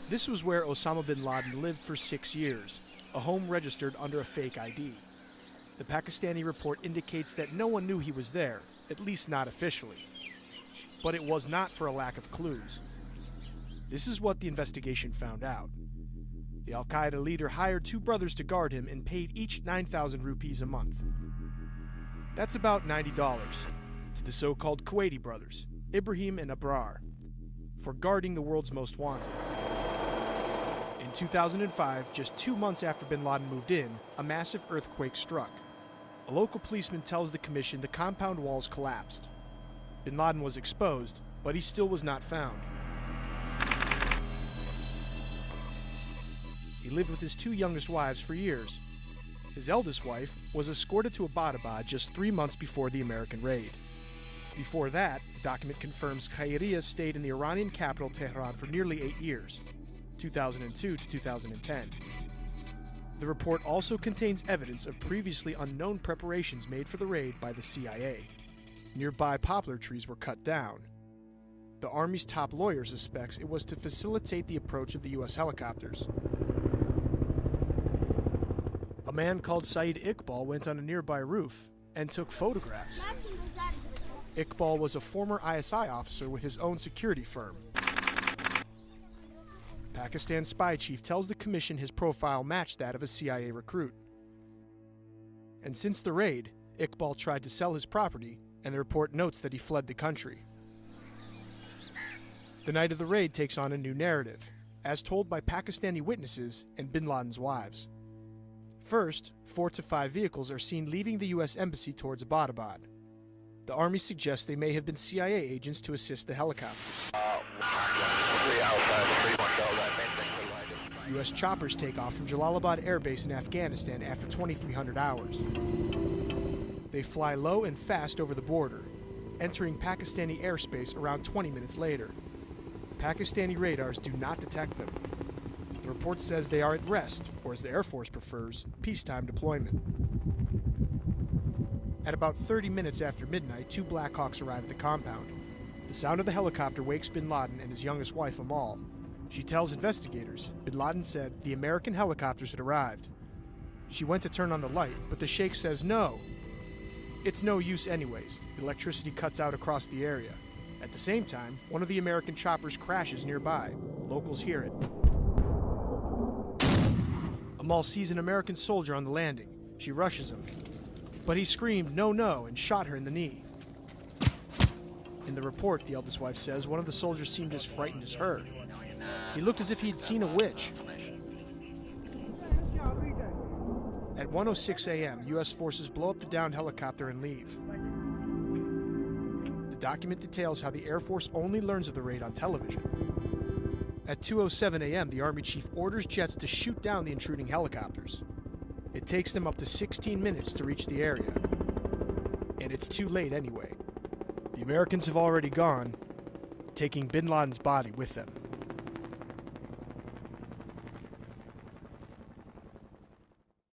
This was where Osama bin Laden lived for 6 years, a home registered under a fake ID. The Pakistani report indicates that no one knew he was there, at least not officially. But it was not for a lack of clues. This is what the investigation found out. The Al-Qaeda leader hired 2 brothers to guard him and paid each 9,000 rupees a month. That's about $90 to the so-called Kuwaiti brothers, Ibrahim and Abrar, for guarding the world's most wanted. In 2005, just 2 months after bin Laden moved in, a massive earthquake struck. A local policeman tells the commission the compound walls collapsed. Bin Laden was exposed, but he still was not found. He lived with his 2 youngest wives for years. His eldest wife was escorted to Abbottabad just 3 months before the American raid. Before that, the document confirms Khairiyah stayed in the Iranian capital Tehran for nearly 8 years, 2002 to 2010. The report also contains evidence of previously unknown preparations made for the raid by the CIA. Nearby poplar trees were cut down. The Army's top lawyer suspects it was to facilitate the approach of the U.S. helicopters. A man called Saeed Iqbal went on a nearby roof and took photographs. Iqbal was a former ISI officer with his own security firm. Pakistan's spy chief tells the commission his profile matched that of a CIA recruit. And since the raid, Iqbal tried to sell his property, and the report notes that he fled the country. The night of the raid takes on a new narrative, as told by Pakistani witnesses and bin Laden's wives. First, 4 to 5 vehicles are seen leaving the U.S. Embassy towards Abbottabad. The Army suggests they may have been CIA agents to assist the helicopters. U.S. choppers take off from Jalalabad Air Base in Afghanistan after 2,300 hours. They fly low and fast over the border, entering Pakistani airspace around 20 minutes later. Pakistani radars do not detect them. The report says they are at rest, or as the Air Force prefers, peacetime deployment. At about 30 minutes after midnight, 2 Black Hawks arrive at the compound. The sound of the helicopter wakes bin Laden and his youngest wife, Amal. She tells investigators bin Laden said the American helicopters had arrived. She went to turn on the light, but the sheikh says no. It's no use anyways. The electricity cuts out across the area. At the same time, one of the American choppers crashes nearby. Locals hear it. Amal sees an American soldier on the landing. She rushes him. But he screamed, "No, no," and shot her in the knee. In the report, the eldest wife says one of the soldiers seemed as frightened as her. He looked as if he'd seen a witch. At 1:06 a.m., U.S. forces blow up the downed helicopter and leave. The document details how the Air Force only learns of the raid on television. At 2:07 a.m., the Army chief orders jets to shoot down the intruding helicopters. It takes them up to 16 minutes to reach the area. And it's too late anyway. The Americans have already gone, taking bin Laden's body with them.